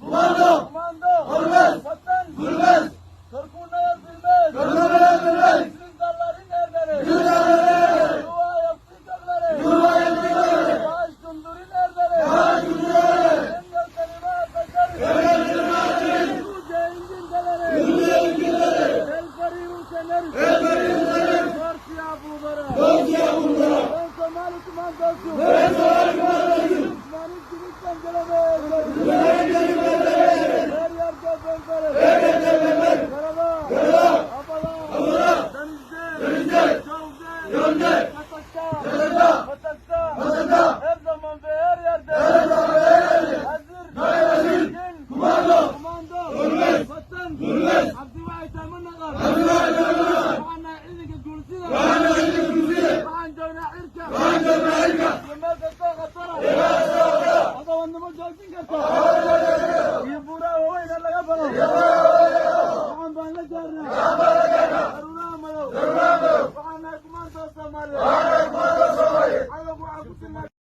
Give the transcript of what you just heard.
Komando. Vatan. Korkunlar bilmez. Hükümdarların erderi. Yuva yaptıkları. Baş kundurin erderi. Engel kelime atakları. Yüce ingindeleri. El kariru seneri. Dorsiya bulvara. Ben Somali kumandosu. Osman'ın kilit pencerede. Her yerde benzerim. Karada. Abala. Denizde. Çölde. Yatakta. Her zaman ve her yerde. Hazır. Gün. Komando. Vatan. Abdi ve Aytaman Nagar. Vahana ilike kürsüye. Vahan dövne irke. Yemek ete katara. Adavandıma gelsin kerta. Yibura oy nalaga bana. Vahan bana gerna. Karuna amalo. Vahana kumando samari.